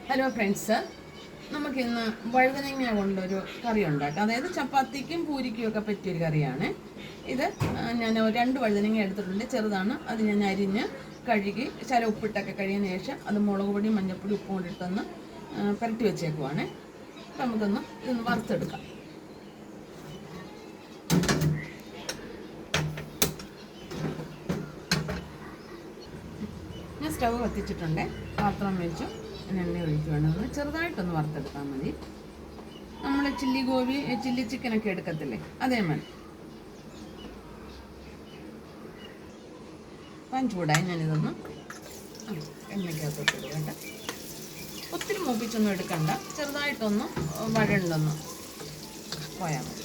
Hello friends, നമുക്കിന്ന് വഴുതനങ്ങ കൊണ്ടൊരു കറി ഉണ്ടാക്കാം. അതായത് ചപ്പാത്തിക്കും പൂരിക്കും ഒക്കെ പറ്റിയൊരു കറിയാണ് ഇത്. ഞാൻ 2 വഴുതനങ്ങ എടുത്തിട്ടുണ്ട്, ചെറുതാണ്. അത് ഞാൻ അരിഞ്ഞ് കഴുകി ഉപ്പിട്ടൊക്കെ കഴിയുന്ന ശേഷം അത് മുളക് പൊടി, മഞ്ഞൾപ്പൊടി, ഉപ്പും കൊണ്ടിട്ടൊന്ന് പുരട്ടി വെച്ചേക്കുവാണ്. അപ്പം നമുക്കൊന്ന് ഇതൊന്ന് വറുത്തെടുക്കാം. ഞാൻ സ്റ്റൗ കത്തിച്ചിട്ടുണ്ട്, പാത്രം വെച്ചു, എണ്ണ ഒഴിക്കുകയാണ്. ഒന്ന് ചെറുതായിട്ടൊന്ന് വറുത്തെടുത്താൽ മതി. നമ്മൾ ചില്ലി ചിക്കനൊക്കെ എടുക്കത്തില്ലേ, അതേമാതിരി. പാൻ ചൂടായി ഞാനിതൊന്ന് എണ്ണയ്ക്കകത്തോട്ട് ഇടുകണ്ട. ഒത്തിരി മൂപ്പിച്ചൊന്നും എടുക്കണ്ട, ചെറുതായിട്ടൊന്ന് വഴണ്ടൊന്ന് പോയാൽ മതി.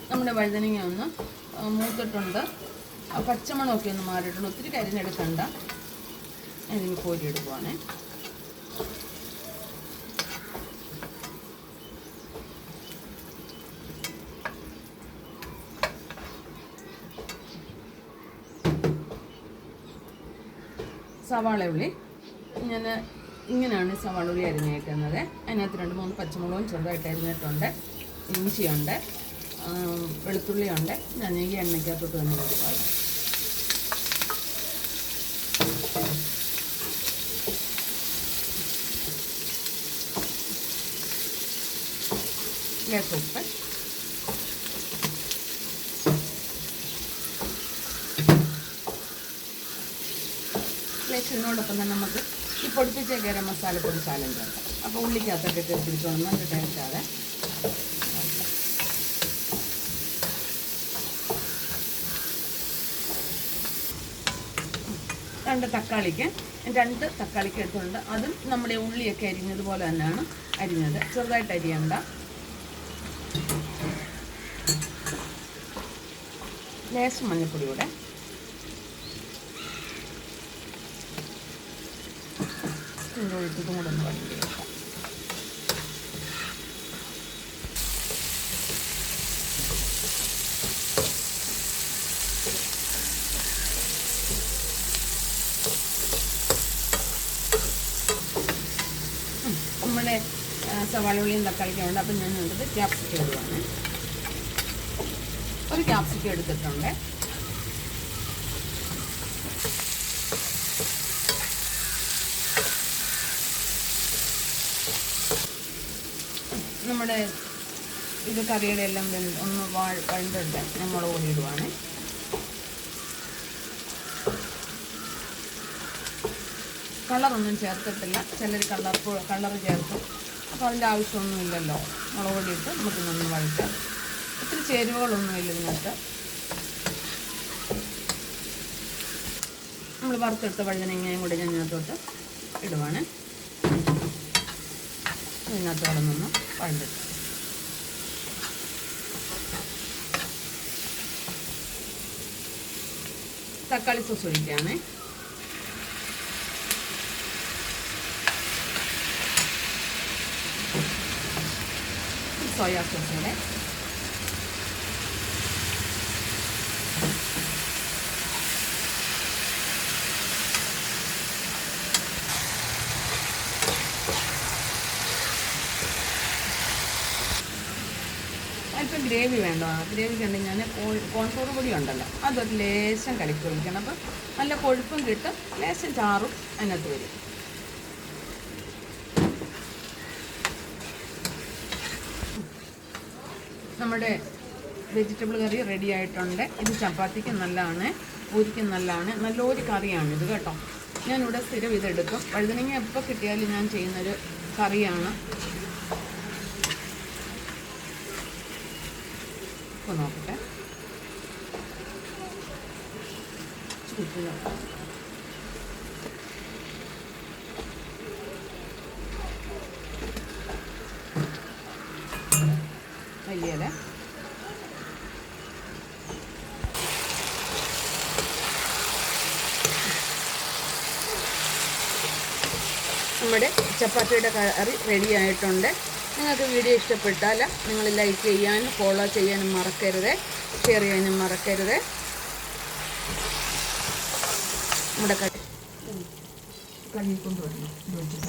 നമ്മുടെ വഴുതനങ്ങ ഒന്ന് മൂത്തിട്ടുണ്ട്, പച്ചമണമൊക്കെ ഒന്ന് മാറിയിട്ടുണ്ട്. ഒത്തിരി കരിഞ്ഞെടുക്കണ്ട, അതിന് കോരിയെടുക്കുവാണേ. സവാള ഉള്ളി ഞാൻ ഇങ്ങനെയാണ് സവാള ഉള്ളി അരിഞ്ഞേക്കുന്നത്. അതിനകത്ത് 2-3 പച്ചമുളകും ചെറുതായിട്ട് അരിഞ്ഞിട്ടുണ്ട്, ഇഞ്ചിയുണ്ട്, വെളുത്തുള്ളിയുണ്ട്. ഞാൻ ഈ എണ്ണയ്ക്കകത്തോട്ട് തന്നെ കൊടുക്കാം. ഉപ്പ്, ഇതിനോടൊപ്പം തന്നെ നമുക്ക് ഈ പൊടിപ്പിച്ച ഗരം മസാല പൊടി ശാലം ചേർക്കാം. അപ്പോൾ ഉള്ളിക്കകത്തൊക്കെ പിടിച്ചോണം, നല്ല ടേസ്റ്റാണ്. രണ്ട് തക്കാളിക്ക് എടുത്തിട്ടുണ്ട്. അതും നമ്മുടെ ഉള്ളിയൊക്കെ അരിഞ്ഞതുപോലെ തന്നെയാണ് അരിഞ്ഞത്, ചെറുതായിട്ട് അരിയണ്ട. ലേശം മഞ്ഞൾപ്പൊടി കൂടെ, ഒഴിച്ചിട്ടും കൂടെ ഒന്ന് വഴറ്റി വെക്കാം. നമ്മുടെ സവാള ഉള്ളിയും തക്കാളിക്കും ഉണ്ട്. അപ്പം ഞാൻ എടുത്തത് ക്യാപ്സിക്കം ഇടുവാണ്. ഒരു ക്യാപ്സിക്കം എടുത്തിട്ടുണ്ട്. നമ്മുടെ ഇത് കറിയുടെ എല്ലാം ഒന്ന് വഴണ്ടിട്ട് ഞാൻ മുളക് പൊടി ഇടുവാണ്. കളറൊന്നും ചേർത്തിട്ടില്ല, ചിലർ കളർ ചേർക്കും. അപ്പോൾ അതിൻ്റെ ആവശ്യമൊന്നുമില്ലല്ലോ. മുളക് പൊടി ഇട്ട് നമുക്ക് നിന്ന് വഴറ്റാം. ഒത്തിരി ചേരുവകളൊന്നുമില്ല ഇതിനകത്ത്. നമ്മൾ വറുത്തെടുത്ത വഴുതനങ്ങയും കൂടി ഞാൻ ഇതിനകത്തോട്ട് ഇടുവാണ്. ഇതിനകത്തോടെ നിന്ന് വഴണ്ടിട്ട് തക്കാളി സോസ് ഒഴിക്കുകയാണ്. സോയാ സോസ് കൂടെ, അല്പം ഗ്രേവി വേണ്ട. ഗ്രേവി കണ്ട് ഞാൻ കോൺഫ്ലോർ പൊടി ഉണ്ടല്ലോ, അതൊരു ലേശം കലക്കി ഒഴിക്കണം. അപ്പം നല്ല കൊഴുപ്പും കിട്ടും, ലേശം ചാറും അതിനകത്ത് വരും. നമ്മുടെ വെജിറ്റബിൾ കറി റെഡി ആയിട്ടുണ്ട്. ഇത് ചപ്പാത്തിക്കും നല്ലതാണ്, പൂരിക്കും നല്ലതാണ്. നല്ലൊരു കറിയാണിത് കേട്ടോ. ഞാനിവിടെ സ്ഥിരം ഇതെടുക്കും. വഴുതനങ്ങ എപ്പോൾ കിട്ടിയാലും ഞാൻ ചെയ്യുന്നൊരു കറിയാണ്. ഇപ്പോൾ നോക്കട്ടെ, വലിയല്ലേ. നമ്മുടെ ചപ്പാത്തിയുടെ കറി റെഡി ആയിട്ടുണ്ട്. നിങ്ങൾക്ക് വീഡിയോ ഇഷ്ടപ്പെട്ടാൽ നിങ്ങൾ ലൈക്ക് ചെയ്യാനും ഫോളോ ചെയ്യാനും മറക്കരുത്, ഷെയർ ചെയ്യാനും മറക്കരുത്. നമ്മുടെ കഴുകി കൊണ്ടുവരണം.